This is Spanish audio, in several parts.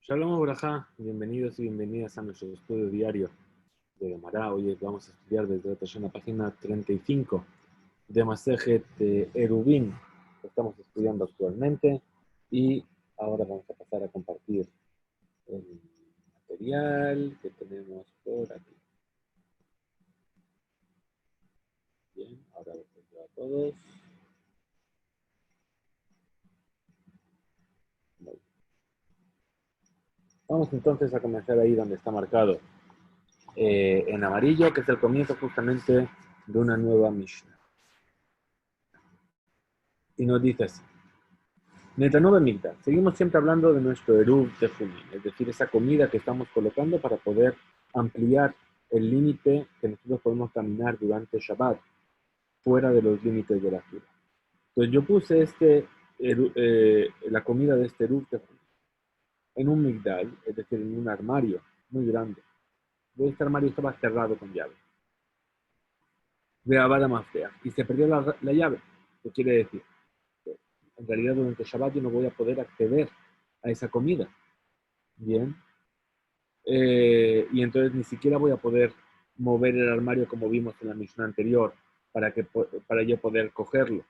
Shalom Abrahá, bienvenidos y bienvenidas a nuestro estudio diario de Gemara. Hoy vamos a estudiar desde la página 35 de Masejet Erubin, que estamos estudiando actualmente, y ahora vamos a pasar a compartir el material que tenemos por aquí. Bien, ahora los veo a todos. Vamos entonces a comenzar ahí donde está marcado en amarillo, que es el comienzo justamente de una nueva Mishnah. Y nos dice así: Netanove Migdal. Seguimos siempre hablando de nuestro Eruv de Jumin, es decir, esa comida que estamos colocando para poder ampliar el límite que nosotros podemos caminar durante Shabbat, fuera de los límites de la ciudad. Entonces yo puse la comida de este Eruv de Jumin en un Migdal, es decir, en un armario muy grande. Este armario estaba cerrado con llave. De Abada Maftea, y se perdió la llave. ¿Qué quiere decir? En realidad durante Shabbat yo no voy a poder acceder a esa comida. Bien. Y entonces ni siquiera voy a poder mover el armario como vimos en la misión anterior para yo poder cogerlo.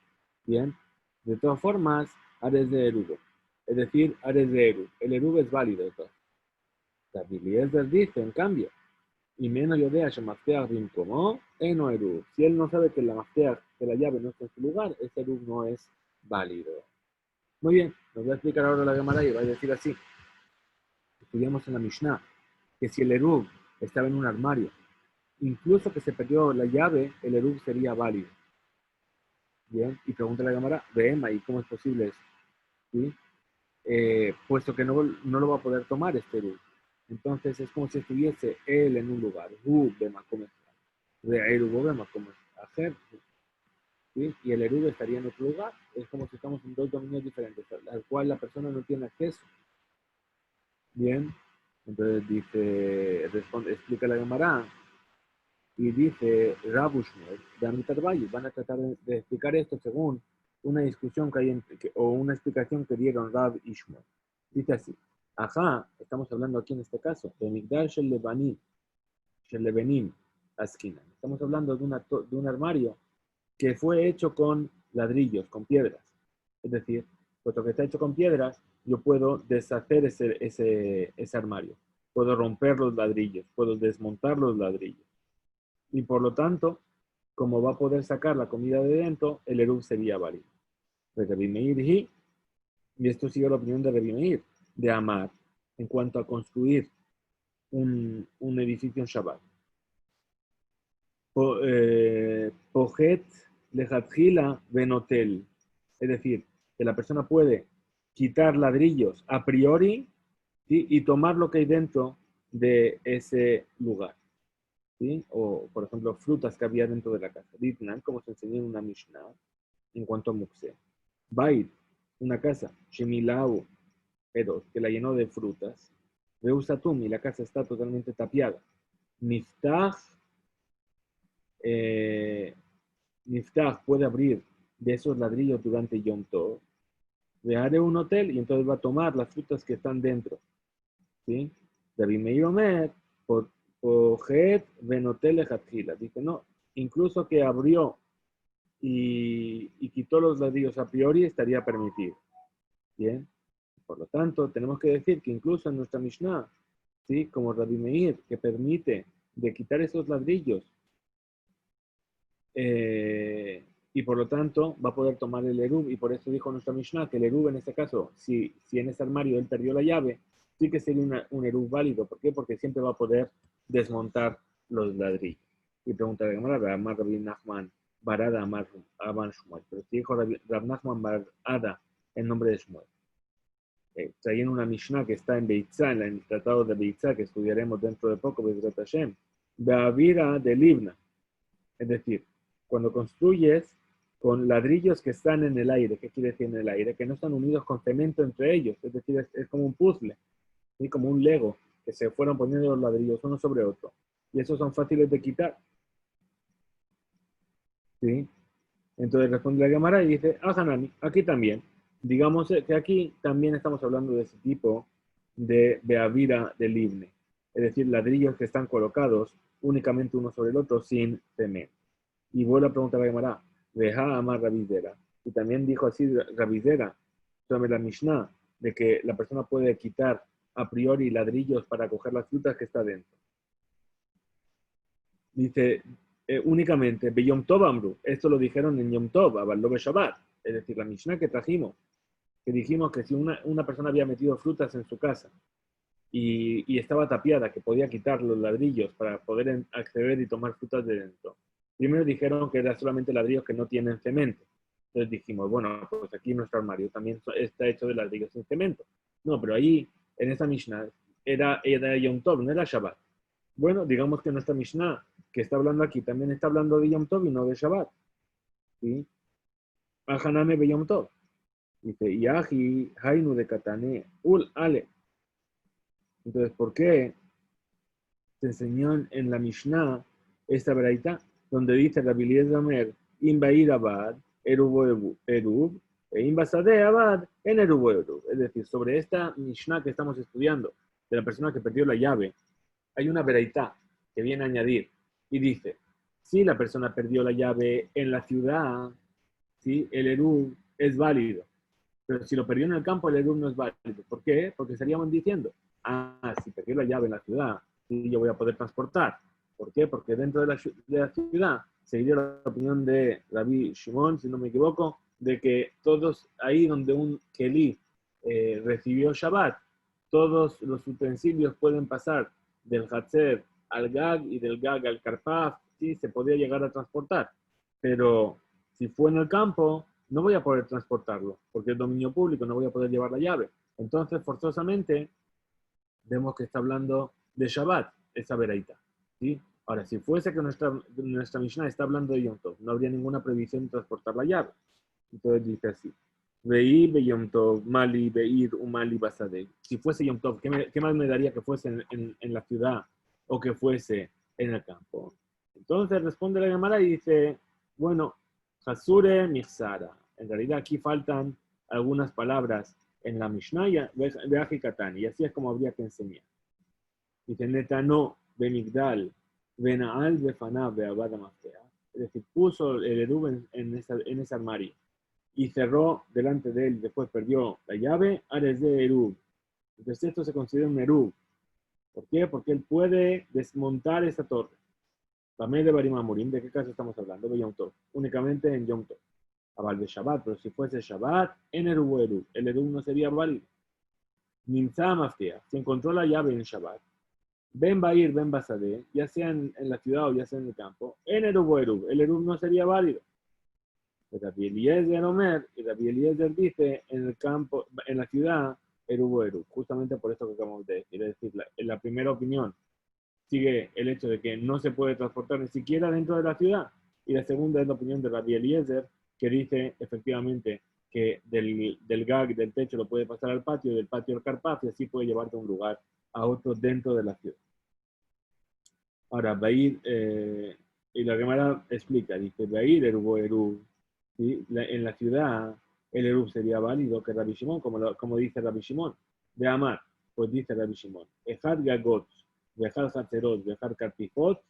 Bien. De todas formas, Ares de Eruv. Es decir, Ares de Eruv. El Eruv es válido. David Eliezer dice, en cambio, y menos yo vea Shemafteach como Eno Eruv. Si él no sabe que la Mafteach de la llave no está en su lugar, ese Eruv no es válido. Muy bien, nos voy a explicar ahora la Gemara y va a decir así. Estudiamos en la Mishnah que si el Eruv estaba en un armario, incluso que se perdió la llave, el Eruv sería válido. Bien, y pregunta la Gemara, Behema, ¿y cómo es posible eso? ¿Sí? Puesto que no lo va a poder tomar este Eruv. Entonces es como si estuviese él en un lugar. Bema, como Eruv, Bema, como ¿sí? Y el Eruv estaría en otro lugar. Es como si estamos en dos dominios diferentes, al cual la persona no tiene acceso. Bien, entonces explica la Gemara. Y dice Rabu Shmuel, de Amitarbayu, van a tratar de explicar esto según una discusión que hay o una explicación que dieron Rab y Shmuel. Dice así: Ajá, estamos hablando aquí en este caso de Migdal Shel Lebanim, Askinan. Estamos hablando de un armario que fue hecho con ladrillos, con piedras. Es decir, puesto que está hecho con piedras, yo puedo deshacer ese armario. Puedo romper los ladrillos, puedo desmontar los ladrillos. Y por lo tanto, como va a poder sacar la comida de dentro, el Eruv sería válido. Y esto sigue la opinión de Rabbi Meir, de Amar, en cuanto a construir un edificio en Shabbat. Pojet lejatjila benotel. Es decir, que la persona puede quitar ladrillos a priori, ¿sí? Y tomar lo que hay dentro de ese lugar. ¿Sí? O, por ejemplo, frutas que había dentro de la casa. Ditnan, como se enseñó en una Mishnah, en cuanto a Muxé. Bait, una casa, Shemilau, pero que la llenó de frutas. Reusatum, y la casa está totalmente tapiada. Niftach, Niftach puede abrir de esos ladrillos durante Yom Tov. Dejaré un hotel y entonces va a tomar las frutas que están dentro. ¿Sí? David Meir Omer, por Pojet Benotel Ejatjila. Dice, no, incluso que abrió y quitó los ladrillos a priori estaría permitido. Bien, por lo tanto, tenemos que decir que incluso en nuestra Mishnah, ¿sí? Como Rabbi Meir, que permite de quitar esos ladrillos y por lo tanto va a poder tomar el Eruv, y por eso dijo nuestra Mishnah que el Eruv en este caso, si en ese armario él perdió la llave, sí que sería un Eruv válido. ¿Por qué? Porque siempre va a poder desmontar los ladrillos. Y pregunta de Gemara, Amar Rabbi Nachman Barada Amar Shmuel. Pero si dijo Rabbi Nachman Barada en nombre de Shmuel. Traían una Mishnah que está en Beitzá, en el tratado de Beitzá, que estudiaremos dentro de poco, Bezrat Hashem, Beavira de Libna. Es decir, cuando construyes con ladrillos que están en el aire, ¿qué quiere decir en el aire? Que no están unidos con cemento entre ellos, es decir, es como un puzzle, ¿sí? Como un Lego, que se fueron poniendo los ladrillos uno sobre otro. Y esos son fáciles de quitar. ¿Sí? Entonces responde la Gemara y dice, Hanani, aquí también. Digamos que aquí también estamos hablando de ese tipo de Beavira del Libne, es decir, ladrillos que están colocados únicamente uno sobre el otro sin cemento. Y vuelvo a preguntar a Gemara, Veja Amar Rabizera. Y también dijo así Rabizera sobre la Mishnah, de que la persona puede quitar a priori ladrillos para coger las frutas que está dentro. Dice, únicamente, Beyom Tov Amru, esto lo dijeron en Yom Tov, Abalove Shabbat, es decir, la Mishnah que trajimos, que dijimos que si una persona había metido frutas en su casa y estaba tapiada, que podía quitar los ladrillos para poder acceder y tomar frutas de dentro. Primero dijeron que era solamente ladrillos que no tienen cemento. Entonces dijimos, bueno, pues aquí nuestro armario también está hecho de ladrillos sin cemento. No, pero ahí, en esta Mishnah, era Yom Tov, no era Shabbat. Bueno, digamos que nuestra Mishnah, que está hablando aquí, también está hablando de Yom Tov y no de Shabbat. ¿Sí? Ajaname be Yom Tov. Dice, Yahi, Hainu de Katane, Ul Ale. Entonces, ¿por qué se enseñó en la Mishnah esta braita donde dice Rabbi Eliezer Omer, Imba ir abad, erubo erub, e imba sade abad, en erubo erub. Es decir, sobre esta Mishnah que estamos estudiando, de la persona que perdió la llave, hay una braita que viene a añadir y dice, si la persona perdió la llave en la ciudad, ¿sí? El erub es válido. Pero si lo perdió en el campo, el erub no es válido. ¿Por qué? Porque estaríamos diciendo, si perdió la llave en la ciudad, sí, yo voy a poder transportar. ¿Por qué? Porque dentro de la ciudad seguiría la opinión de Rabbi Shimon, si no me equivoco, de que todos ahí donde un Kelí recibió Shabbat, todos los utensilios pueden pasar del Hatzer al Gag y del Gag al Karpaf, sí, se podía llegar a transportar. Pero si fue en el campo, no voy a poder transportarlo, porque es dominio público, no voy a poder llevar la llave. Entonces, forzosamente, vemos que está hablando de Shabbat, esa veraita. ¿Sí? Ahora, si fuese que nuestra Mishnah está hablando de Yom Tov, no habría ninguna prohibición de transportar la llave. Entonces dice así, Veí be Yom Tov, Mali, Beir, Umali, Basadeh. Si fuese Yom Tov, ¿qué más me daría que fuese en la ciudad o que fuese en el campo? Entonces responde la Gemara y dice, bueno, Hasure Mixara. En realidad aquí faltan algunas palabras en la Mishnah de Ajikatani, y así es como habría que enseñar. Dice, Netano, Benigdal, Benaal, Befanav, Beabada Maftea. Es decir, puso el Erub en ese armario y cerró delante de él, después perdió la llave, Ares de Erub. Entonces esto se considera un Erub. ¿Por qué? Porque él puede desmontar esa torre. También de Barimamurim, ¿de qué caso estamos hablando? De Yom Tov. Únicamente en Yom Tov. Abal de Shabbat, pero si fuese Shabbat, en Erub Erub. El Erub no sería válido. Nimza Maftea, se encontró la llave en Shabbat. Ben Bair, Ben Basadeh, ya sea en la ciudad o ya sea en el campo, en Erub Erub. El Erub no sería válido. Rabbi Eliezer Omer, y Rabbi Eliezer dice en el campo, en la ciudad, Erub Erub. Justamente por esto que acabamos de decir. Es decir, la primera opinión sigue el hecho de que no se puede transportar ni siquiera dentro de la ciudad. Y la segunda es la opinión de Rabbi Eliezer, que dice efectivamente que del gag, del techo, lo puede pasar al patio, del patio al carpaf, y así puede llevarte de un lugar a otro dentro de la ciudad. Ahora, Bair, y la Gemara explica, dice, Bair Erub Erub, ¿sí? En la ciudad el Erub sería válido que Rabbi Shimon, como dice Rabbi Shimon, de Amar, pues dice Rabbi Shimon, Ejad Gagot, Viajar Hatzerot, Viajar Kartifot,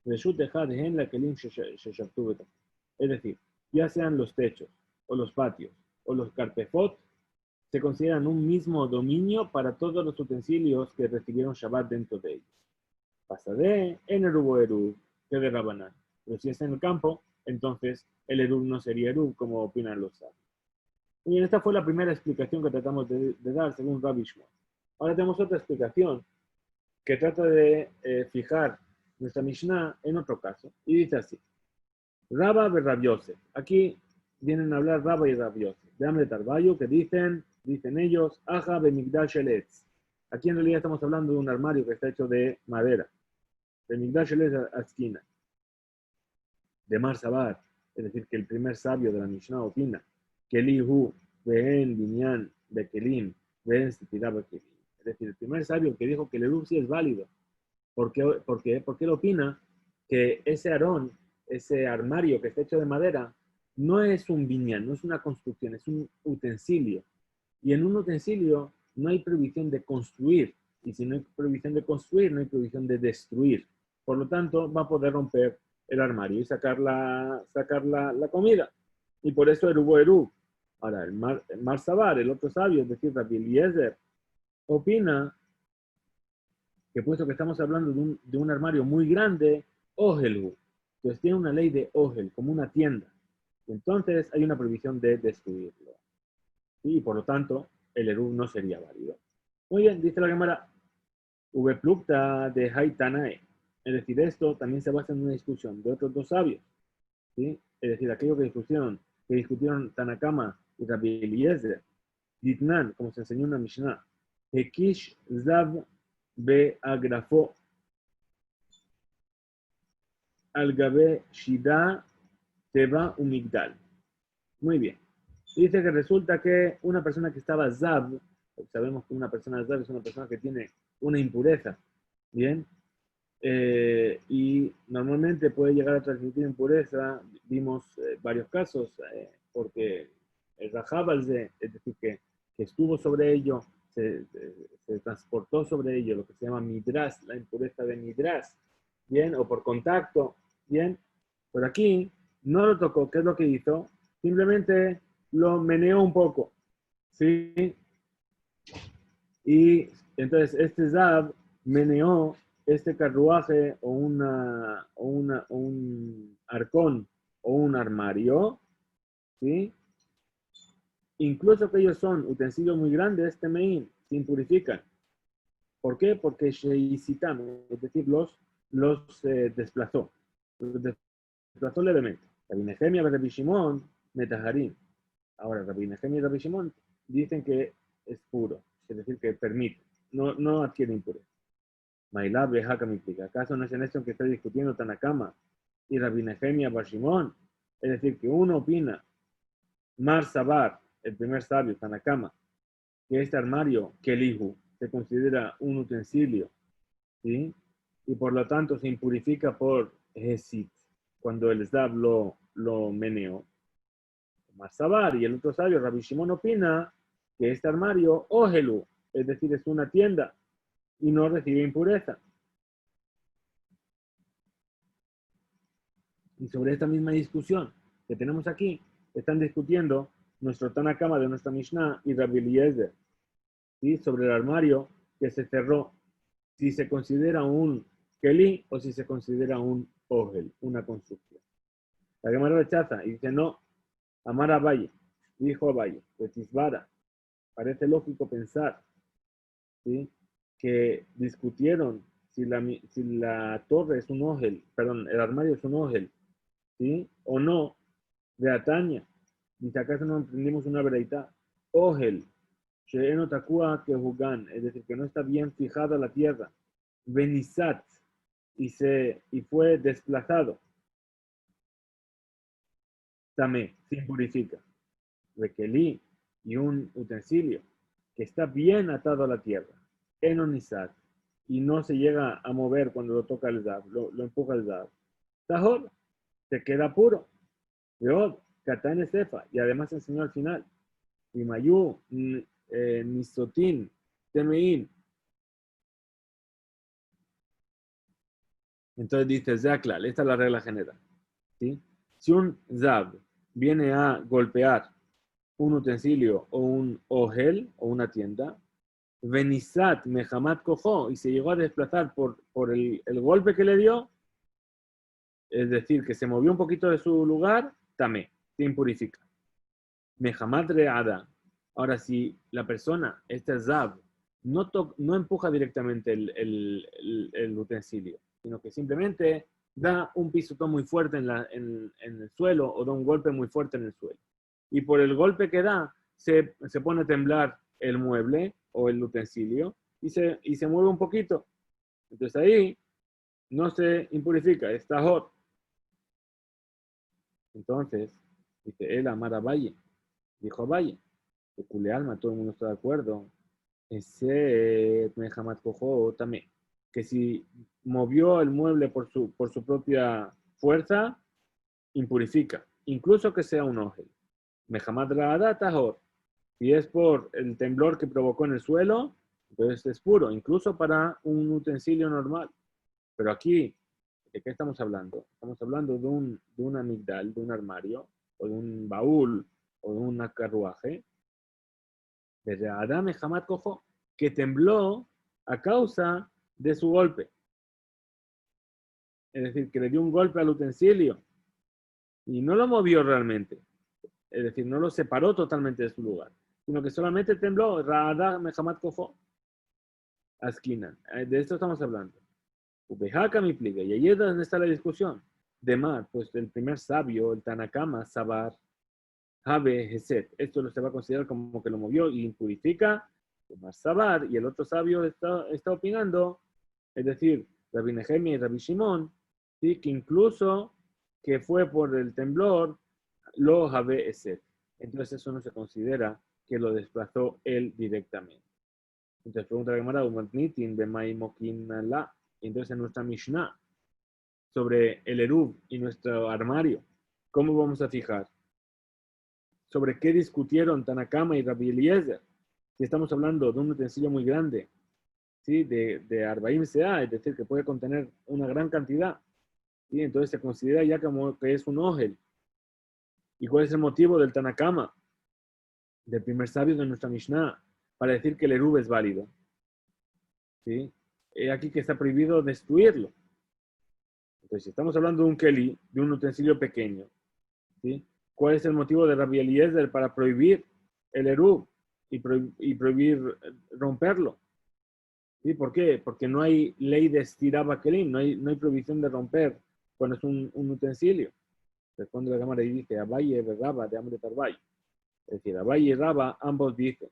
Reshut Ejad Hen la Kelim Sheshabtu. Es decir, ya sean los techos, o los patios, o los Kartefot, se consideran un mismo dominio para todos los utensilios que recibieron Shabbat dentro de ellos. Pasadé en Erub Erub, que de Rabanán. Pero si es en el campo, entonces el Erub no sería Erub, como opinan los sabios. Y esta fue la primera explicación que tratamos de dar según Rabbi Shimon. Ahora tenemos otra explicación que trata de fijar nuestra Mishnah en otro caso. Y dice así, Rabba de Rabbi Yosef. Aquí vienen a hablar Rabba y Rabbi Yosef. De Amre Tarbayo, que dicen ellos, Aja de Migdash Eletz. Aquí en realidad estamos hablando de un armario que está hecho de madera. De Migdash Eletz Askina. De Mar Sabat. Es decir, que el primer sabio de la Mishnah opina que Elihu, Behen, Binyan, Bekelim, Behen, Setirá, Bekelim. Es decir, el primer sabio que dijo que el Erub sí es válido. ¿Por qué? Porque él opina que ese arón, ese armario que está hecho de madera, no es un binyan, no es una construcción, es un utensilio. Y en un utensilio no hay prohibición de construir. Y si no hay prohibición de construir, no hay prohibición de destruir. Por lo tanto, va a poder romper el armario y sacar la comida. Y por eso Erubo Erub. Ahora, el Mar Sabar, el otro sabio, es decir, Rabbi Eliezer, opina que puesto que estamos hablando de un armario muy grande, Ogelu. Entonces tiene una ley de Ogel, como una tienda. Entonces hay una prohibición de destruirlo. ¿Sí? Y por lo tanto, el Erub no sería válido. Muy bien, dice la Gemara, Ubeplukta de Haitanae. Es decir, esto también se basa en una discusión de otros dos sabios. ¿Sí? Es decir, aquellos que discutieron Tanakama y Rabbi Eliezer, Ditnan, como se enseñó en la Mishnah, Hekish Zav Be Agrafo Al-Gabe Shida Teba Umigdal. Muy bien. Dice que resulta que una persona que estaba Zav, sabemos que una persona Zav es una persona que tiene una impureza, ¿bien? Y normalmente puede llegar a transmitir impureza. Vimos varios casos, porque el Rajabalze, es decir, que estuvo sobre ello, se transportó sobre ello, lo que se llama midras, la impureza de midras, ¿bien? O por contacto, ¿bien? Por aquí no lo tocó. ¿Qué es lo que hizo? Simplemente lo meneó un poco, ¿sí? Y entonces este Zab meneó este carruaje o un arcón o un armario, ¿sí? Incluso que ellos son utensilios muy grandes, temeín, se impurifican. ¿Por qué? Porque Sheisitam, es decir, los desplazó. Los desplazó levemente. Rabbi Nehemia y Rabbi Shimon, Metaharim. Ahora, Rabbi Nehemia y Rabbi Shimon dicen que es puro, es decir, que permite, no adquiere impureza. Mailab Behaka Mitika. ¿Acaso no es en esto en que está discutiendo Tanakama y Rabbi Nehemia Bar Shimon? Es decir, que uno opina, Mar Sabar, el primer sabio, Tanakama, que este armario, Kelihu, se considera un utensilio, ¿sí? Y por lo tanto se impurifica por Hesit, cuando el Zdab lo meneó. Mar Sabar y el otro sabio, Rabbi Shimon, opina que este armario, Ohelu, es decir, es una tienda y no recibe impureza. Y sobre esta misma discusión que tenemos aquí, están discutiendo nuestro Tanakama de nuestra Mishnah y Rabbi Eliezer, ¿sí? Sobre el armario que se cerró, si se considera un Keli o si se considera un Ogel, una construcción. La Gemara rechaza y dice, no, Amar a Valle, dijo a Valle, pues Tisbara, parece lógico pensar, ¿sí? Que discutieron si la torre es un Ogel, perdón, el armario es un Ogel, ¿sí? O no, de Ataña. Dice, ¿acaso no aprendimos una veredad? Ogel, Sheeno Takua Kehugan, es decir, que no está bien fijada la tierra. Benizat, y fue desplazado. Tamé, se impurifica. Requelí, y un utensilio que está bien atado a la tierra. Enonizat, y no se llega a mover cuando lo toca el Zab, lo empuja el Zab. Tahor, se queda puro. Veod, Katane Sefa, y además enseñó al final. Imayu, Nisotin, Temein. Entonces dice Zaklal, esta es la regla general. ¿Sí? Si un Zab viene a golpear un utensilio o un ogel o una tienda, Venizat Mehamat Kojo, y se llegó a desplazar por el golpe que le dio, es decir, que se movió un poquito de su lugar, tamé, se impurifica. Mehamat Reada. Ahora, si la persona, este Zab, no empuja directamente el utensilio, sino que simplemente da un pisotón muy fuerte en el suelo o da un golpe muy fuerte en el suelo. Y por el golpe que da, se pone a temblar el mueble o el utensilio y se mueve un poquito. Entonces ahí no se impurifica, está hot. Entonces, dice, él amara Valle, dijo Valle, que cule alma, todo el mundo está de acuerdo. Ese Mehamat Kojo también, que si movió el mueble por su propia fuerza, impurifica, incluso que sea un ogel. Mehamat Raada Tahor, Si es por el temblor que provocó en el suelo, entonces es puro, incluso para un utensilio normal. Pero aquí, ¿de qué estamos hablando? Estamos hablando de un amigdal, de un armario, o de un baúl, o de un carruaje, de Adame Hamad Cojo, que tembló a causa de su golpe. Es decir, que le dio un golpe al utensilio y no lo movió realmente. Es decir, no lo separó totalmente de su lugar, sino que solamente tembló. Raada Mehamat Kojo, Askinan. De esto estamos hablando. Ubehaka mi pliga. Y ahí es donde está la discusión. De Mar, pues el primer sabio, el Tanakama, Sabar, Habe, Heset. Esto lo se va a considerar como que lo movió y impurifica. Mar Sabar, y el otro sabio está opinando, es decir, Rabbi Nehemia y Rabbi Shimon, ¿sí? Que incluso que fue por el temblor, lo Habe Eset. Entonces eso no se considera que lo desplazó él directamente. Entonces pregunta la Gemara, entonces en nuestra Mishnah sobre el Eruv y nuestro armario, ¿cómo vamos a fijar? ¿Sobre qué discutieron Tanakama y Rabbi Eliezer? Si estamos hablando de un utensilio muy grande, ¿sí? de Arbaim Sea, es decir, que puede contener una gran cantidad, ¿sí? Entonces se considera ya como que es un ogel. ¿Y cuál es el motivo del Tanakama, del primer sabio de nuestra Mishnah, para decir que el Eruv es válido? ¿Sí? Aquí que está prohibido destruirlo. Entonces, si estamos hablando de un keli, de un utensilio pequeño, ¿sí? ¿Cuál es el motivo de Rabbi Eliezer para prohibir el Eruv y prohibir romperlo? ¿Sí? ¿Por qué? Porque no hay ley de estiraba kelim, no hay prohibición de romper cuando es un utensilio. Responde la cámara y dice, Abaye y Raba de Amre Tarbay. Es decir, Abaye y Raba ambos dicen,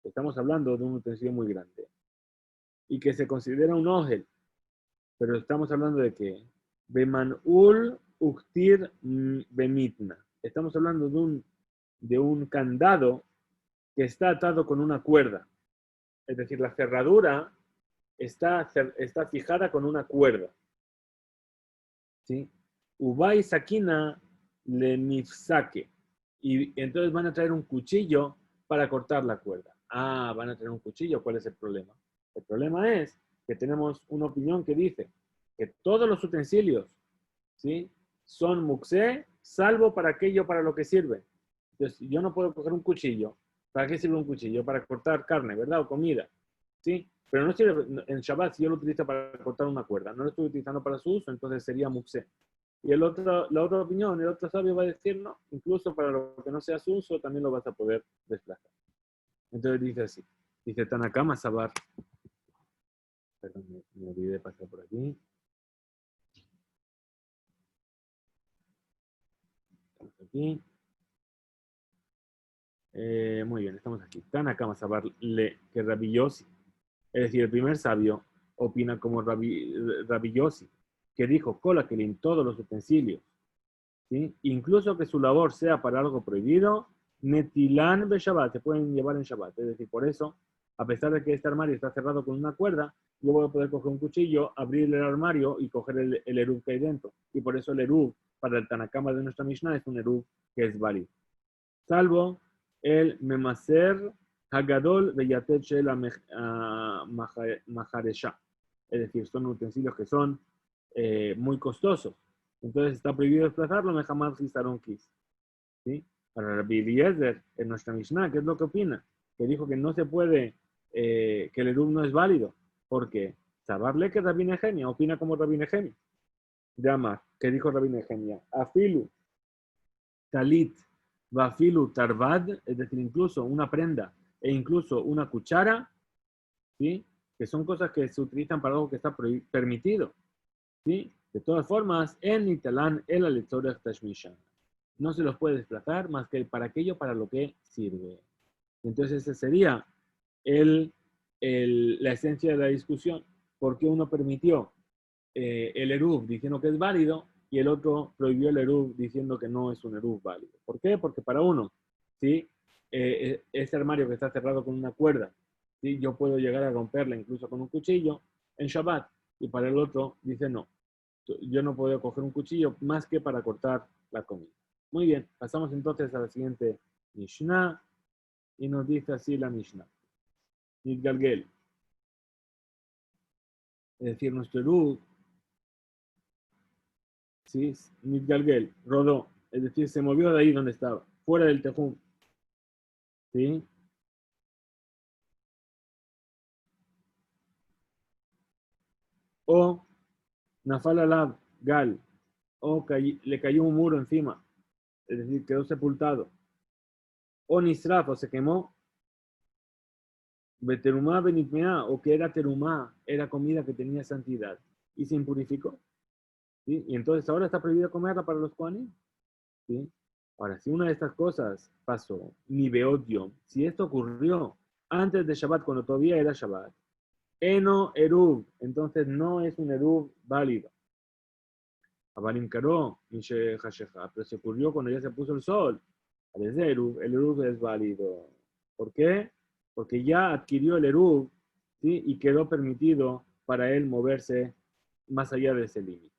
estamos hablando de un utensilio muy grande y que se considera un ogel, pero estamos hablando de que Bemanul Uktir Bemitna. Estamos hablando de un candado que está atado con una cuerda. Es decir, la cerradura está fijada con una cuerda. ¿Sí? Ubay Sakina le nifsake. Y entonces van a traer un cuchillo para cortar la cuerda. Ah, van a traer un cuchillo. ¿Cuál es el problema? El problema es que tenemos una opinión que dice que todos los utensilios, ¿sí? Son muxé, salvo para aquello para lo que sirve. Entonces, yo no puedo coger un cuchillo. ¿Para qué sirve un cuchillo? Para cortar carne, ¿verdad? O comida. ¿Sí? Pero no sirve en Shabbat si yo lo utilizo para cortar una cuerda. No lo estoy utilizando para su uso, entonces sería muxé. Y la otra opinión, el otro sabio va a decir, no, incluso para lo que no sea su uso, también lo vas a poder desplazar. Entonces dice así, dice Tanakama Sabar, perdón, me olvidé de pasar por aquí. Estamos aquí. Muy bien, estamos aquí. Tanakama Sabar, que Rabbi Yossi, es decir, el primer sabio, opina como Rabbi Yossi, que dijo, cola que en todos los utensilios, ¿sí? Incluso que su labor sea para algo prohibido, Netilan be Shabbat, se pueden llevar en Shabbat. Es decir, por eso, a pesar de que este armario está cerrado con una cuerda, yo voy a poder coger un cuchillo, abrir el armario y coger el Eruv que hay dentro. Y por eso el Eruv, para el Tanakama de nuestra Mishnah, es un Eruv que es válido. Salvo el Memaser Hagadol Beyatet Shel Maharesha. Es decir, son utensilios que son muy costosos. Entonces está prohibido desplazarlo, Mehamad Hisaron Kis. ¿Sí? Para Rabbi Eliezer, en nuestra Mishnah, ¿qué es lo que opina? Que dijo que no se puede, que el Eruv no es válido. Porque saberle que Rabbi Nehemia opina como Rabbi Nehemia. Llama, ¿qué dijo Rabbi Nehemia? Afilu, talit, vafilu, tarvad, es decir, incluso una prenda e incluso una cuchara, ¿sí? Que son cosas que se utilizan para algo que está permitido. ¿Sí? De todas formas, en Italán, el Aletzorech Tashmishan. No se los puede desplazar más que para aquello para lo que sirve. Entonces, esa sería la esencia de la discusión. ¿Por qué uno permitió el Eruv diciendo que es válido y el otro prohibió el Eruv diciendo que no es un Eruv válido? ¿Por qué? Porque para uno, ¿sí? Ese armario que está cerrado con una cuerda, ¿sí? Yo puedo llegar a romperla incluso con un cuchillo en Shabbat, y para el otro dice no. Yo no puedo coger un cuchillo más que para cortar la comida. Muy bien, pasamos entonces a la siguiente Mishnah. Y nos dice así la Mishnah. Nidgalgel. Es decir, nuestro eruv, ¿sí? Nidgalgel, rodó. Es decir, se movió de ahí donde estaba, fuera del tejum. ¿Sí? O Nafal alab, gal. O le cayó un muro encima. Es decir, quedó sepultado. O nisraf, o se quemó. Beterumá benitmea, o que era terumá, era comida que tenía santidad. Y se impurificó. ¿Sí? Y entonces ahora está prohibido comerla para los kohanim. ¿Sí? Ahora, si una de estas cosas pasó, ni beodio, si esto ocurrió antes de Shabbat, cuando todavía era Shabbat, eno eruv, entonces no es un eruv válido. Avalim karó, pero se ocurrió cuando ya se puso el sol. El eruv es válido. ¿Por qué? Porque ya adquirió el eruv, ¿sí? Y quedó permitido para él moverse más allá de ese límite.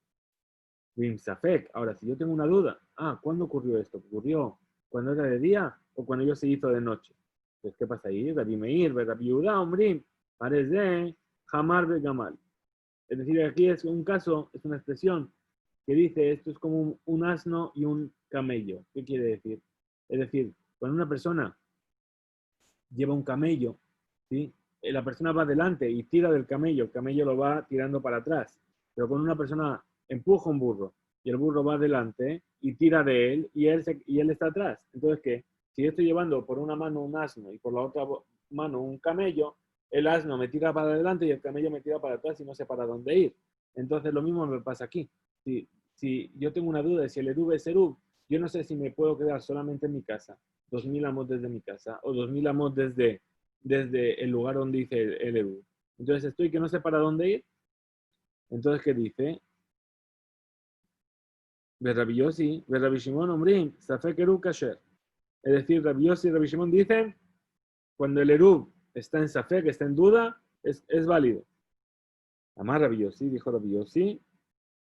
Safek. Ahora, si yo tengo una duda, ¿cuándo ocurrió esto? ¿Ocurrió cuando era de día o cuando yo se hizo de noche? Pues, ¿qué pasa ahí? Rabbi Meir, Rabbi Yehuda, Omrim, parece Hamar Begamal. Es decir, aquí es un caso, es una expresión que dice esto es como un asno y un camello. ¿Qué quiere decir? Es decir, cuando una persona lleva un camello, ¿sí? La persona va adelante y tira del camello, el camello lo va tirando para atrás. Pero cuando una persona empuja un burro y el burro va adelante y tira de él y él está atrás. Entonces, ¿qué? Si yo estoy llevando por una mano un asno y por la otra mano un camello, el asno me tira para adelante y el camello me tira para atrás y no sé para dónde ir. Entonces, lo mismo me pasa aquí. Si yo tengo una duda de si el eruv es eruv, yo no sé si me puedo quedar solamente en mi casa 2000 amos desde mi casa o 2000 amos desde el lugar donde dice el Eruv. Entonces estoy que no sé para dónde ir. Entonces, ¿qué dice? Rabbi Yossi, Rabbi Shimon, Omrim, Safek Eruv Kasher. Es decir, Rabbi Yossi y Rabbi Shimon dicen, cuando el Eruv está en Safek, está en duda, es válido. Amar Rabbi Yossi, dijo Rabbi Yossi,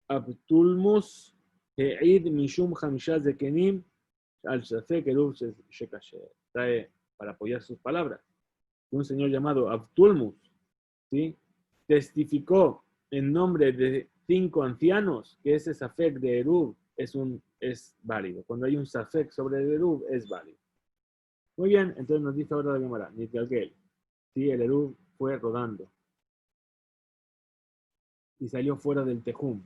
Abtulmus He'id Mishum Hamishah Zekenim al Safek Eruv Shekasher. Trae para apoyar sus palabras. Un señor llamado Abtulmus, ¿sí? Testificó en nombre de 5 ancianos que ese safek de Eruv es válido. Cuando hay un safek sobre el Eruv, es válido. Muy bien, entonces nos dice ahora la Gemara, Nitgalgel, ¿sí? El Eruv fue rodando y salió fuera del tejum,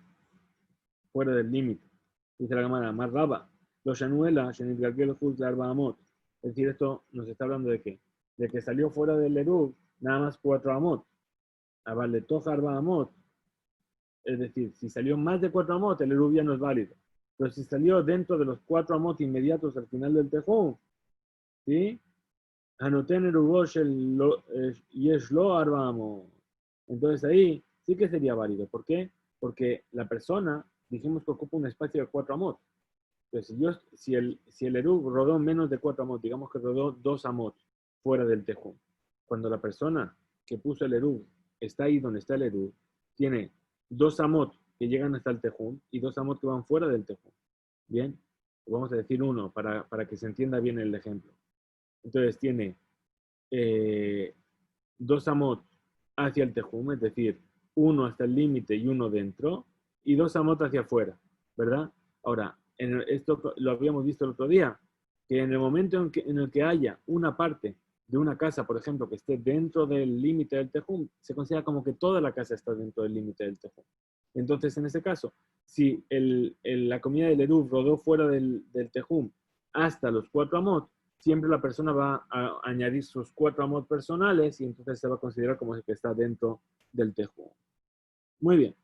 fuera del límite. Dice la Gemara, más raba, los Shanuela, Shenitgalgel Juz de Arba Amot. Es decir, esto nos está hablando de qué? De que salió fuera del Eruv nada más 4 Amot. Aval de Toja Arba Amot. Es decir, si salió más de 4 amot, el eruv ya no es válido. Pero si salió dentro de los 4 amot inmediatos al final del tejón, ¿sí? Anoten erubosh yeshlo arba amot. Entonces ahí sí que sería válido. ¿Por qué? Porque la persona, dijimos que ocupa un espacio de 4 amot. Entonces, si el eruv rodó menos de 4 amot, digamos que rodó 2 amot fuera del tejón, cuando la persona que puso el eruv está ahí donde está el eruv, tiene 2 amot que llegan hasta el tejún y 2 amot que van fuera del tejún. Bien, vamos a decir uno para que se entienda bien el ejemplo. Entonces tiene 2 amot hacia el tejún, es decir, uno hasta el límite y uno dentro, y 2 amot hacia afuera, ¿verdad? Ahora, esto lo habíamos visto el otro día, que en el momento en el que haya una parte de una casa, por ejemplo, que esté dentro del límite del tejún, se considera como que toda la casa está dentro del límite del tejún. Entonces, en ese caso, si la comida del eruv rodó fuera del tejún hasta los 4 amot, siempre la persona va a añadir sus 4 amot personales y entonces se va a considerar como que está dentro del tejún. Muy bien.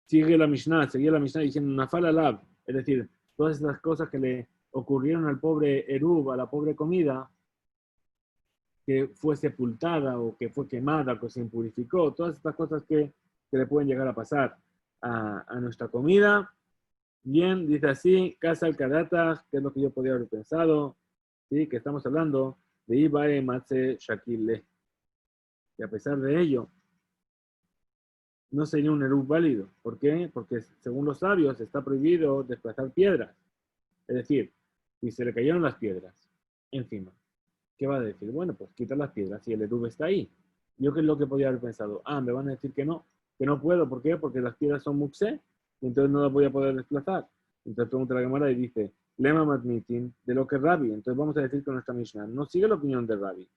Seguía la Mishnah diciendo Nafal alab, es decir, todas estas cosas que le ocurrieron al pobre Eruv, a la pobre comida, que fue sepultada o que fue quemada, que se impurificó, todas estas cosas que le pueden llegar a pasar a nuestra comida. Bien, dice así, casa al Kadata, que es lo que yo podría haber pensado, ¿sí? Que estamos hablando de Ibae Matze Shakile. Y a pesar de ello, no sería un eruv válido. ¿Por qué? Porque según los sabios está prohibido desplazar piedras. Es decir, si se le cayeron las piedras encima, ¿qué va a decir? Bueno, pues quita las piedras y el Eruv está ahí. Yo qué es lo que podía haber pensado. Ah, me van a decir que no puedo. ¿Por qué? Porque las piedras son muxé y entonces no las voy a poder desplazar. Entonces pregunta la Gemara y dice, Lema Matnitin, de lo que Rabbi. Entonces vamos a decir con nuestra Mishnah, no sigue la opinión de Rabbi.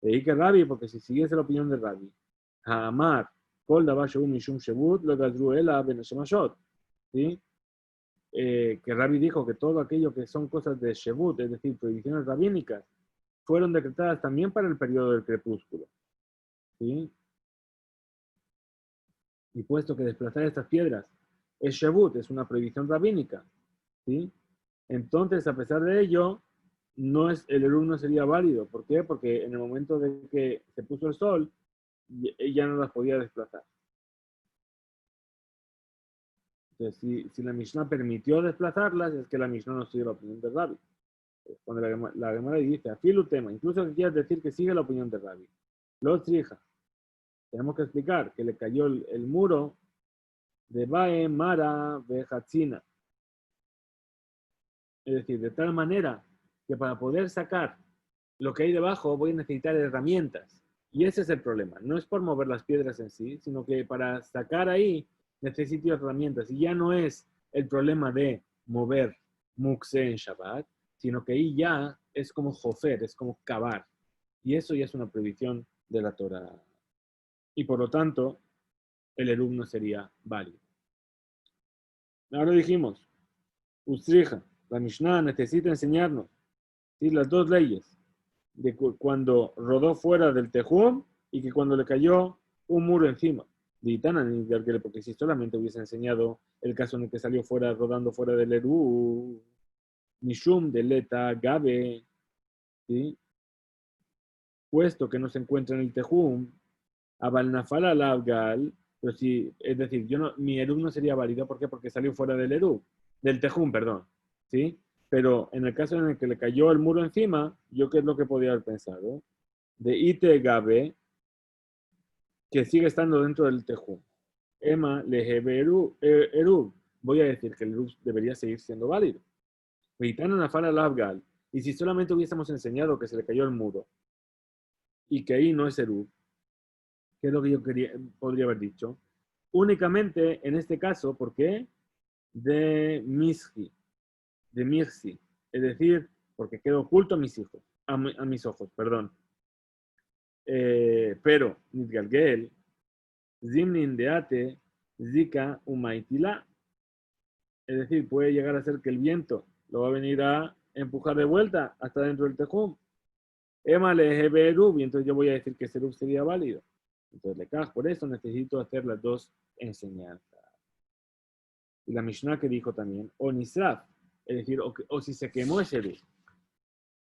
Leí que Rabbi, porque si siguiese la opinión de Rabbi, Hamar, Kol Davar Shehu Mishum Shevut, lo Gadru Ela Ben Shemashot. ¿Sí? Que Rabbi dijo que todo aquello que son cosas de Shevut, es decir, prohibiciones rabínicas, fueron decretadas también para el periodo del crepúsculo. ¿Sí? Y puesto que desplazar estas piedras es Shevut, es una prohibición rabínica, ¿sí? Entonces, a pesar de ello, el Eruv no sería válido. ¿Por qué? Porque en el momento de que se puso el sol, ya no las podía desplazar. Entonces, si la Mishnah permitió desplazarlas, es que la Mishnah no sigue la opinión de Rabbi. Cuando la Gemara dice, afilu tema, incluso que quieras decir que sigue la opinión de Rabbi. Lo trija. Tenemos que explicar que le cayó el muro de Bae, Mara, Bejatzina. Es decir, de tal manera que para poder sacar lo que hay debajo voy a necesitar herramientas. Y ese es el problema. No es por mover las piedras en sí, sino que para sacar ahí necesito herramientas. Y ya no es el problema de mover mukse en Shabbat, sino que ahí ya es como jofer, es como cavar. Y eso ya es una prohibición de la Torah. Y por lo tanto, el eruv no sería válido. Ahora dijimos, Ustrija, la Mishnah necesita enseñarnos, ¿sí?, las dos leyes de cuando rodó fuera del tejum y que cuando le cayó un muro encima. Porque si solamente hubiese enseñado el caso en el que salió fuera, rodando fuera del Eru, Mishum, Deleta, Gabe, ¿sí?, puesto que no se encuentra en el tejum, Abalnafala Lavgal, pero si, es decir, mi Eru no sería válido, ¿por qué? Porque salió fuera del Eru, del tejum, perdón, ¿sí? Pero en el caso en el que le cayó el muro encima, ¿yo qué es lo que podía haber pensado? De Ite Gabe, que sigue estando dentro del Tejum. Emma Lehebe Erub. Voy a decir que el Erub debería seguir siendo válido. Vitana Nafala Lavgal. Y si solamente hubiésemos enseñado que se le cayó el muro y que ahí no es Erub, ¿qué es lo que yo podría haber dicho? Únicamente en este caso, ¿por qué? De Misji, de Mirsi. Es decir, porque quedó oculto a mis hijos, a mis ojos, perdón. Pero Nidgalgel, Zimnin Deate, Zika Umaitila. Es decir, puede llegar a ser que el viento lo va a venir a empujar de vuelta hasta dentro del tejum. Ema le Erub, y entonces yo voy a decir que Serub sería válido. Entonces le cago, por eso necesito hacer las dos enseñanzas. Y la Mishnah que dijo también, o Nisraf, es decir, o si se quemó ese Erub,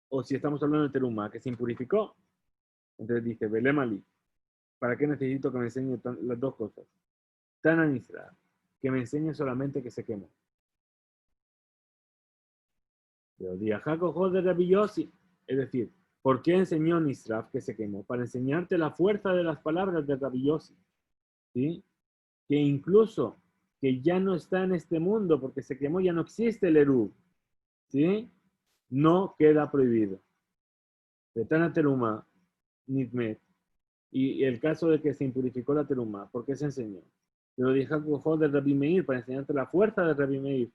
o si estamos hablando de Teruma, que se impurificó. Entonces dice, Belemali, ¿para qué necesito que me enseñe las dos cosas? Tana Nisraf, que me enseñe solamente que se quemó. Pero Diajaco de Rabbi Yossi, es decir, ¿por qué enseñó Nisraf que se quemó? Para enseñarte la fuerza de las palabras de Rabbi Yossi, ¿sí? Que incluso que ya no está en este mundo porque se quemó, ya no existe el Eru, ¿sí? No queda prohibido. Betana Teruma, Nitmet, y el caso de que se impurificó la Teruma, ¿por qué se enseñó? Pero Diajaco de Rabbi Meir, para enseñarte la fuerza de Rabbi Meir,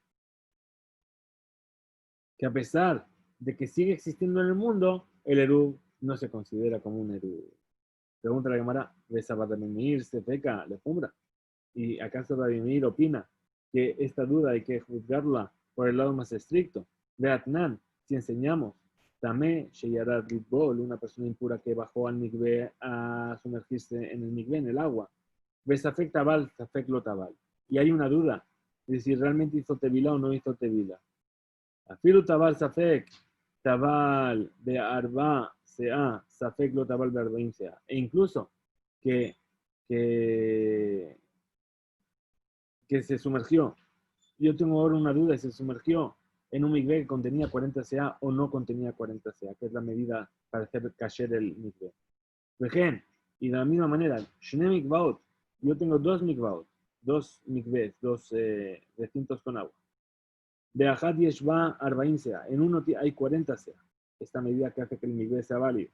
que a pesar de que sigue existiendo en el mundo, el Eru no se considera como un Eru. Pregunta la Gemara, ¿Besabadamir se peca le fumbra? ¿Y acaso Rabbi opina que esta duda hay que juzgarla por el lado más estricto? De Atnan, si enseñamos, Tamé Sheyarat Ritbol, una persona impura que bajó al Migbe a sumergirse en el Migbe, en el agua, Besafek Tabal, Safek lo Tabal. Y hay una duda de si realmente hizo Tevila o no hizo Tevila. Afilu tabal safek, tabal de arba sea, safek lo tabal de arbaim sea. E incluso que, que, que se sumergió. Yo tengo ahora una duda, se sumergió en un migbe que contenía 40 sea o no contenía 40 sea, que es la medida para hacer kasher el migbe. Vejen, y de la misma manera, shne mikvaot, yo tengo dos mikvaot, dos migbes, dos recintos con agua. De Ahad Yeshba Arbaín sea. En uno hay 40 sea. esta medida que hace que el migbe sea válido.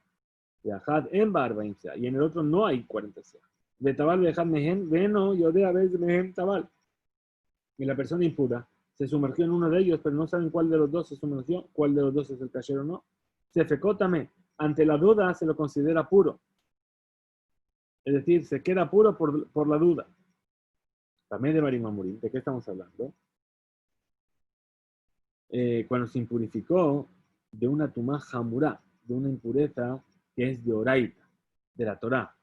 Viajad en bar 20 y en el otro no hay 40 sea. De tabal viajad mehem, veno, yo de a veces mehem tabal. Y la persona impura se sumergió en uno de ellos, pero no saben cuál de los dos se sumergió, cuál de los dos es el kasher o no. Se fecótame, ante la duda se lo considera puro. Es decir, se queda puro por la duda. También de Marimamurín, ¿de qué estamos hablando? Cuando se impurificó de una tumá jamurá, de una impureza que es de oraita, de la Torá.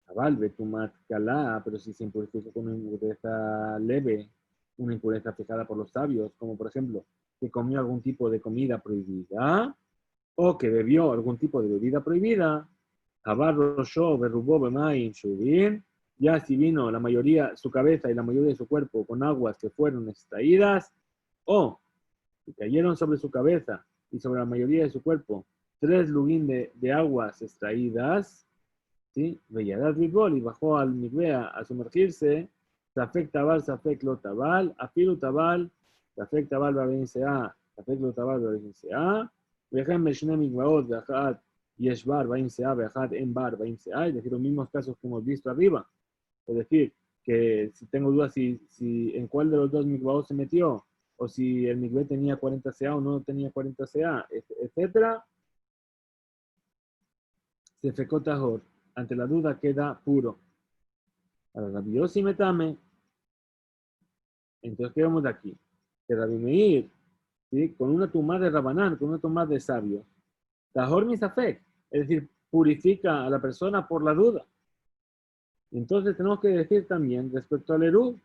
Cabal, tumat kalá, pero si se impurificó con una impureza leve, una impureza fijada por los sabios, como por ejemplo, que comió algún tipo de comida prohibida, o que bebió algún tipo de bebida prohibida, Cabal, Rosho, Berrubó, Bemain, Shubin, ya si vino la mayoría, su cabeza y la mayoría de su cuerpo con aguas que fueron extraídas, o que cayeron sobre su cabeza y sobre la mayoría de su cuerpo 3 lugín de aguas extraídas, ¿sí? Veyadat Bibol y bajó al Migvea a sumergirse, Safek Tabal, Safek Lo Tabal, Afilu Tabal, Safek Tabal Babinca, Safek Lo Tabal Babinca, Vejem Meshne Migvaot, Vejat Yeshbar Babinca, Vejat Embar Babinca, es decir, los mismos casos que hemos visto arriba. Es decir, que si tengo dudas si en cuál de los dos Migvaot se metió, o si el Migvé tenía 40 CA o no tenía 40 CA, etcétera, se fecó tajor. Ante la duda queda puro. Ahora, Rabbi Yossi metame. Entonces, ¿qué vemos de aquí? Que Rabbi Meir, ¿sí? Con una tumá de Rabanán, con una tumá de sabio, tajor misafek, es decir, purifica a la persona por la duda. Entonces, tenemos que decir también respecto al Erú,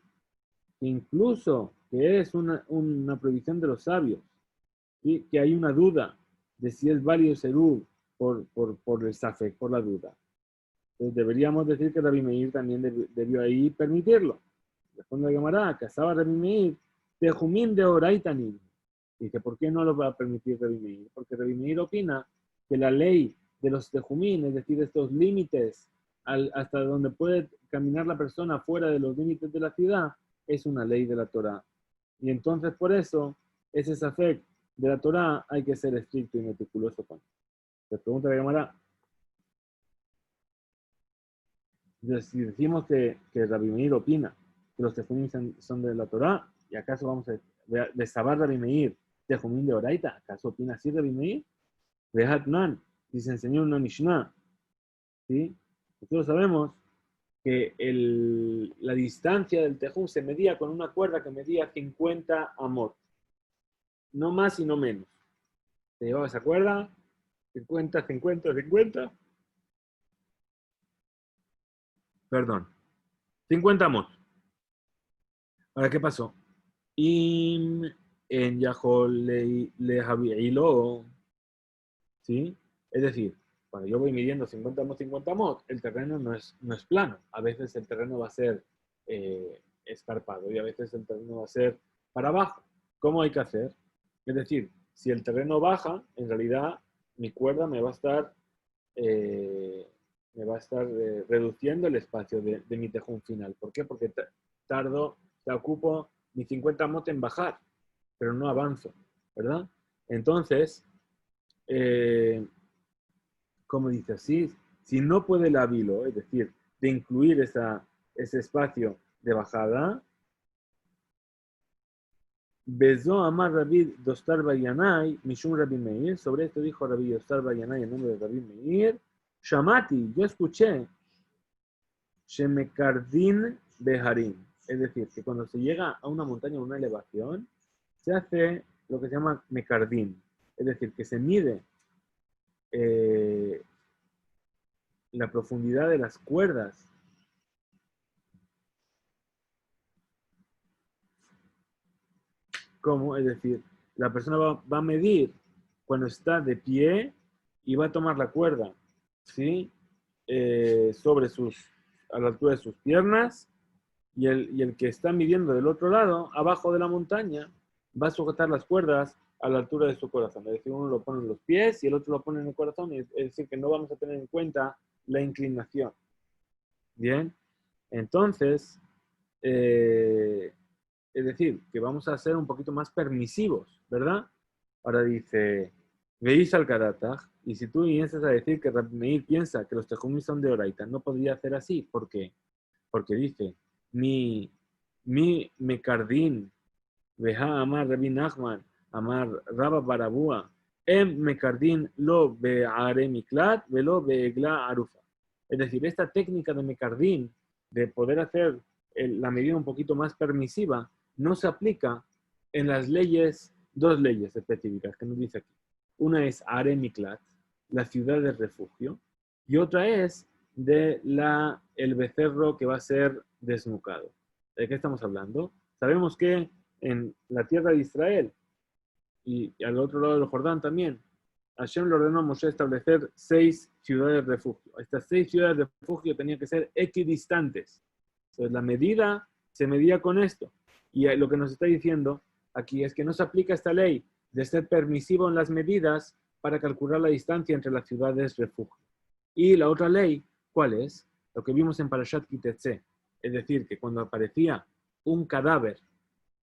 que incluso que es una prohibición de los sabios, ¿sí? Que hay una duda de si es válido ese Erú por el Safek, por la duda. Entonces deberíamos decir que Rabbi Meir también debió ahí permitirlo. Responde la Gemara, casaba Rabbi Meir, Tejumín de Oraitanim. Dice, ¿por qué no lo va a permitir Rabbi Meir? Porque Rabbi Meir opina que la ley de los Tejumín, es decir, estos límites hasta donde puede caminar la persona fuera de los límites de la ciudad, es una ley de la Torah. Y entonces por eso, ese safek de la Torah hay que ser estricto y meticuloso con. Se pregunta la Gemara, si decimos que Rabbi Meir opina que los tefumim son de la Torah, ¿y acaso vamos a desabar Rabbi Meir tefumim de Oraita? ¿Acaso opina así Rabbi Meir? Vehatnan, si se enseñó una Mishnah, ¿sí? Nosotros sabemos que la distancia del tejum se medía con una cuerda que medía 50 amot, no más y no menos. Se llevaba esa cuerda, 50, 50, 50, perdón, 50 amot. Ahora, ¿qué pasó? Y en Yahol le Javiilo, ¿sí? Es decir, cuando yo voy midiendo 50 mod, 50 mod, el terreno no es plano. A veces el terreno va a ser escarpado y a veces el terreno va a ser para abajo. ¿Cómo hay que hacer? Es decir, si el terreno baja, en realidad mi cuerda me va a estar, reduciendo el espacio de mi tejón final. ¿Por qué? Porque ocupo mi 50 mod en bajar, pero no avanzo, ¿verdad? Entonces, como dice así, si no puede el avilo, es decir, de incluir ese espacio de bajada, Bezó Amar Rabbi Dostar Bayanay, Mishum Rabbi Meir, sobre esto dijo Rabbi Dostar Bayanay en nombre de Rabbi Meir, Shamati, yo escuché, Shemekardin Beharim, es decir, que cuando se llega a una montaña, a una elevación, se hace lo que se llama Mekardin, es decir, que se mide la profundidad de las cuerdas. ¿Cómo? Es decir, la persona va a medir cuando está de pie y va a tomar la cuerda, ¿sí? A la altura de sus piernas, y el que está midiendo del otro lado, abajo de la montaña, va a sujetar las cuerdas a la altura de su corazón. Es decir, uno lo pone en los pies y el otro lo pone en el corazón, es decir, que no vamos a tener en cuenta la inclinación. Bien, entonces, es decir, que vamos a ser un poquito más permisivos, ¿verdad? Ahora dice, Veis al Karataj, y si tú vienes a decir que Rabbi Meir piensa que los tejumim son de Oraita, no podría hacer así. ¿Por qué? Porque dice, mi mekardin, veja amar Rabbi Nachman, amar Rabba Barabúa, mekardin lo be'are miklat, velo be'egla arufa. Es decir, esta técnica de mekardin, de poder hacer la medida un poquito más permisiva, no se aplica en las leyes, dos leyes específicas que nos dice aquí. Una es Are Miklat, la ciudad de refugio, y otra es el becerro que va a ser desnucado. ¿De qué estamos hablando? Sabemos que en la tierra de Israel y al otro lado del Jordán también, Hashem le ordenó a Moshe establecer 6 ciudades de refugio. Estas 6 ciudades de refugio tenían que ser equidistantes. Entonces la medida se medía con esto. Y lo que nos está diciendo aquí es que no se aplica esta ley de ser permisivo en las medidas para calcular la distancia entre las ciudades refugio. Y la otra ley, ¿cuál es? Lo que vimos en Parashat Kitetse. Es decir, que cuando aparecía un cadáver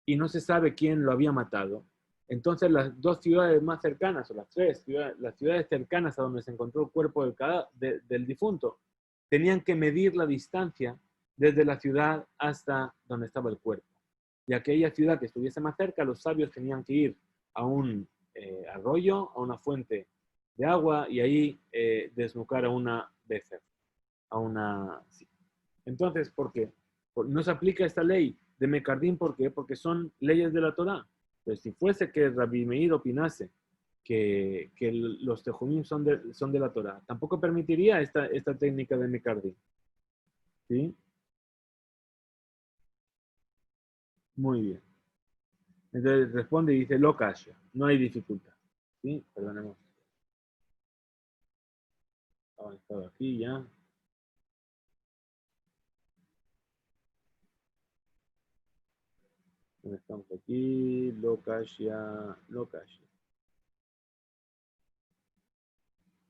y no se sabe quién lo había matado, entonces las dos ciudades más cercanas, o las tres ciudades, las ciudades cercanas a donde se encontró el cuerpo del difunto, tenían que medir la distancia desde la ciudad hasta donde estaba el cuerpo. Y aquella ciudad que estuviese más cerca, los sabios tenían que ir a un arroyo, a una fuente de agua, y ahí desnucar a una becerra, a una... Sí. Entonces, ¿por qué? No se aplica esta ley de Mecardín, ¿por qué? Porque son leyes de la Torá. Entonces, si fuese que Rabbi Meir opinase que los tejumim son de la Torá, tampoco permitiría esta técnica de Mecardín. ¿Sí? Muy bien. Entonces responde y dice, lo calla, no hay dificultad. ¿Sí? Perdonemos. Avanzado aquí ya. Estamos aquí, lo calla, lo calla.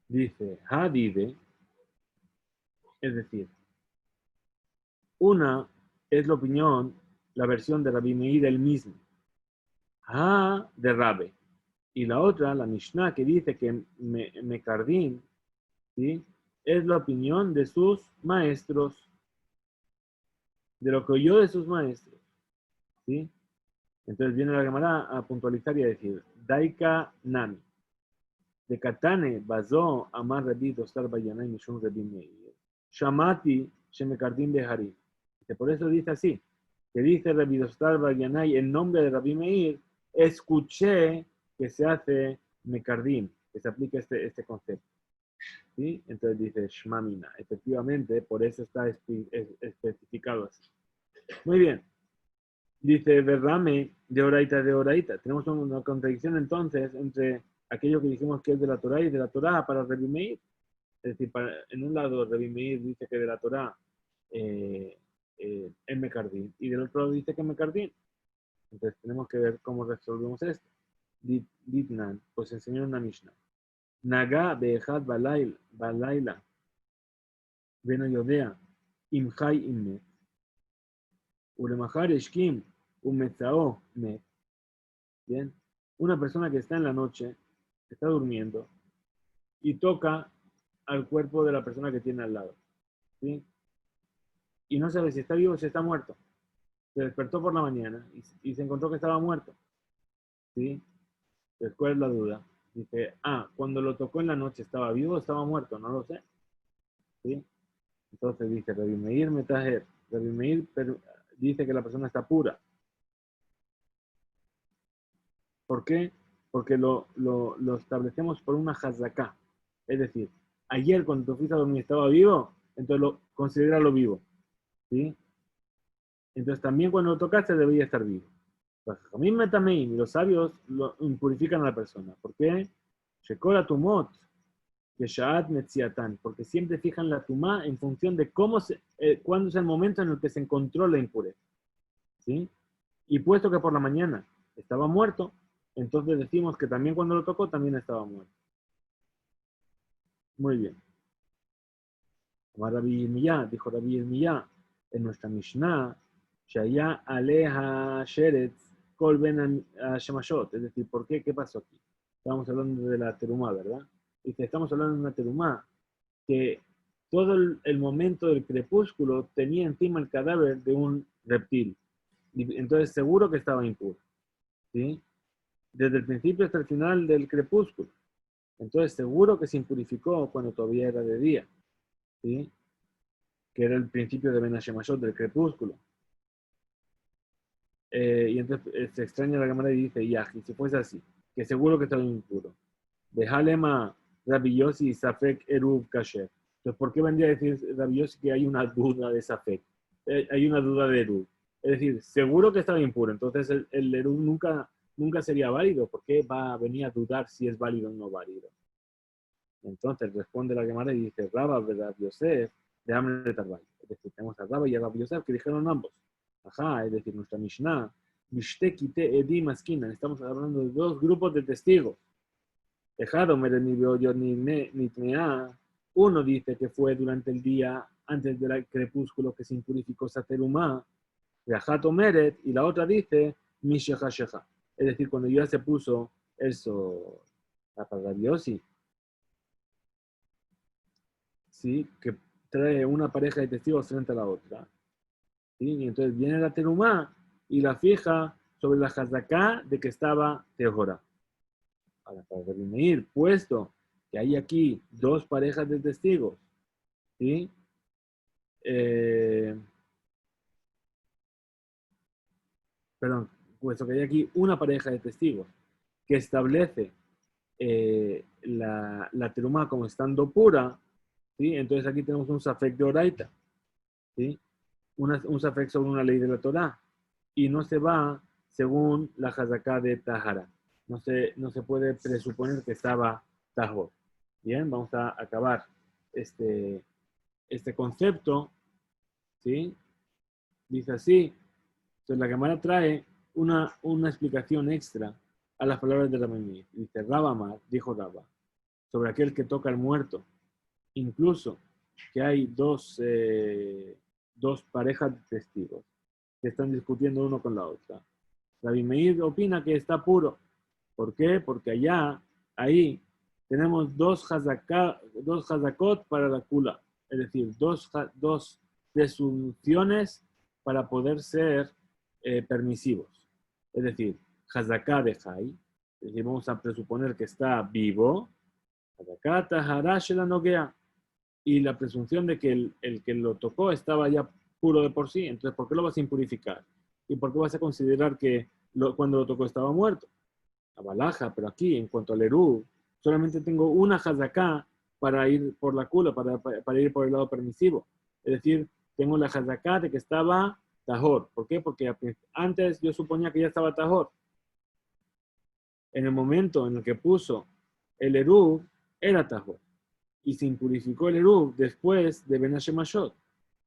Dice, Hadive, es decir, una es la opinión, la versión de Rabbi Meir el mismo. De Rabbe. Y la otra, la Mishnah, que dice que Mekardin, ¿sí? Es la opinión de sus maestros, de lo que oyó de sus maestros. ¿Sí? Entonces viene la Gemara a puntualizar y a decir, Daika Nami, de Katane, Bazo, Amar Rabbi, Dostar Bayanay, Mishun Rabbi Meir, Shamati, Shemekardin Behari. Por eso dice así, que dice Rabbi Dostar Bayanay, en nombre de Rabbi Meir, escuché que se hace Mekardin, que se aplica este concepto. ¿Sí? Entonces dice Shmamina. Efectivamente, por eso está especificado así. Muy bien. Dice Berrame de Oraita de Oraita. Tenemos una contradicción entonces entre aquello que dijimos que es de la Torah y de la Torah para Rabbi Meir. Es decir, en un lado Rabbi Meir dice que de la Torah es Mekardin y del otro lado dice que es Mekardin. Entonces tenemos que ver cómo resolvemos esto. Ditnan, pues enseñó una Mishnah. Naga be'echad balayla, beno yodea, im chai im met, ulemachar eshkim, metzao met. Bien, una persona que está en la noche, está durmiendo, y toca al cuerpo de la persona que tiene al lado. ¿Sí? Y no sabe si está vivo o si está muerto. Se despertó por la mañana y se encontró que estaba muerto. ¿Sí? Entonces, ¿cuál es la duda? Dice, cuando lo tocó en la noche, ¿estaba vivo o estaba muerto? No lo sé. ¿Sí? Entonces dice, Rabbi Meir Metaher. Rabbi Meir dice que la persona está pura. ¿Por qué? Porque lo establecemos por una hazaká. Es decir, ayer cuando tú fuiste a dormir estaba vivo, entonces considéralo vivo. ¿Sí? Entonces también cuando lo tocaste debería estar vivo. Los sabios lo impurifican a la persona. ¿Por qué? Shekola tumot, Yeshaat Metziatán, porque siempre fijan la tumá en función de cuándo es el momento en el que se encontró la impureza. ¿Sí? Y puesto que por la mañana estaba muerto, entonces decimos que también cuando lo tocó también estaba muerto. Muy bien. Dijo Rabbi Yirmiyah en nuestra Mishnah, Shaya Aleja Sheretz Kol Ben Shemashot. Es decir, ¿por qué? ¿Qué pasó aquí? Estábamos hablando de la terumá, ¿verdad? Dice, estamos hablando de una terumá que todo el momento del crepúsculo tenía encima el cadáver de un reptil. Y entonces seguro que estaba impuro, ¿sí? Desde el principio hasta el final del crepúsculo. Entonces seguro que se impurificó cuando todavía era de día, ¿sí? Que era el principio de Ben Hashemashot, del crepúsculo. Y entonces se extraña la cámara y dice, ya, y si fuese así, que seguro que estaba impuro. De Halema, Rabbi Yossi, Safek, Eruv, Kasher. Entonces, ¿por qué vendría a decir Rabbi Yossi que hay una duda de Safek? Hay una duda de Eruv. Es decir, seguro que estaba impuro. Entonces, el Eruv nunca sería válido. ¿Por qué va a venir a dudar si es válido o no válido? Entonces, responde la Gemara y dice, Rabba, Rabbi Yosef, de Amr de Tarbay. Es decir, tenemos a Rabba y a Rabbi Yosef que dijeron ambos. Ajá, es decir, nuestra Mishnah, Mishtekite Edim Askinan. Estamos hablando de dos grupos de testigos. Uno dice que fue durante el día antes del crepúsculo que se impurificó Saterumá, Yahato Meret, y la otra dice Misheja Sheja. Es decir, cuando ya se puso eso, la paradiosi, ¿sí? Que trae una pareja de testigos frente a la otra. ¿Sí? Y entonces viene la Terumá y la fija sobre la Hazaká de que estaba Teojora. Para prevenir, puesto que hay aquí dos parejas de testigos, ¿sí? Eh, puesto que hay aquí una pareja de testigos que establece la terumá como estando pura, ¿sí? Entonces aquí tenemos un safek de oraita, ¿sí? Un safek sobre una ley de la Torah, y no se va según la hazaká de Tahara. No se puede presuponer que estaba Tahor. Bien, vamos a acabar este concepto, ¿sí? Dice así. Entonces la Gemara trae una explicación extra a las palabras de Rabbi. Dice, Rabamar, dijo Rabba, sobre aquel que toca al muerto, incluso que hay dos parejas de testigos que están discutiendo uno con la otra. Rabbi Meir opina que está puro. ¿Por qué? Porque ahí, tenemos dos hazakot para la kula, es decir, dos presunciones para poder ser permisivos. Es decir, hazaká de Jai, es decir, vamos a presuponer que está vivo, hazaká tahara shela nogea, y la presunción de que el que lo tocó estaba ya puro de por sí, entonces, ¿por qué lo vas a impurificar? ¿Y por qué vas a considerar que cuando lo tocó estaba muerto? La balaja, pero aquí, en cuanto al Eru, solamente tengo una hazaká para ir por la kula, para ir por el lado permisivo. Es decir, tengo la hazaká de que estaba Tahor. ¿Por qué? Porque antes yo suponía que ya estaba Tahor. En el momento en el que puso el Eru, era Tahor. Y se impurificó el Eru después de Ben Hashemashot.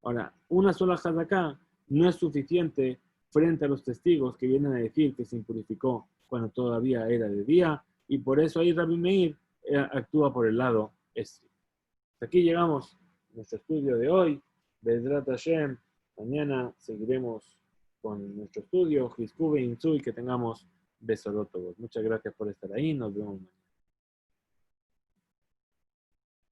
Ahora, una sola hazaká no es suficiente frente a los testigos que vienen a decir que se impurificó cuando todavía era de día, y por eso ahí Rabbi Meir actúa por el lado este. Hasta aquí llegamos a nuestro estudio de hoy. Bedrat Hashem, mañana seguiremos con nuestro estudio, Hiskube Inzui, que tengamos besos todos. Muchas gracias por estar ahí, nos vemos mañana.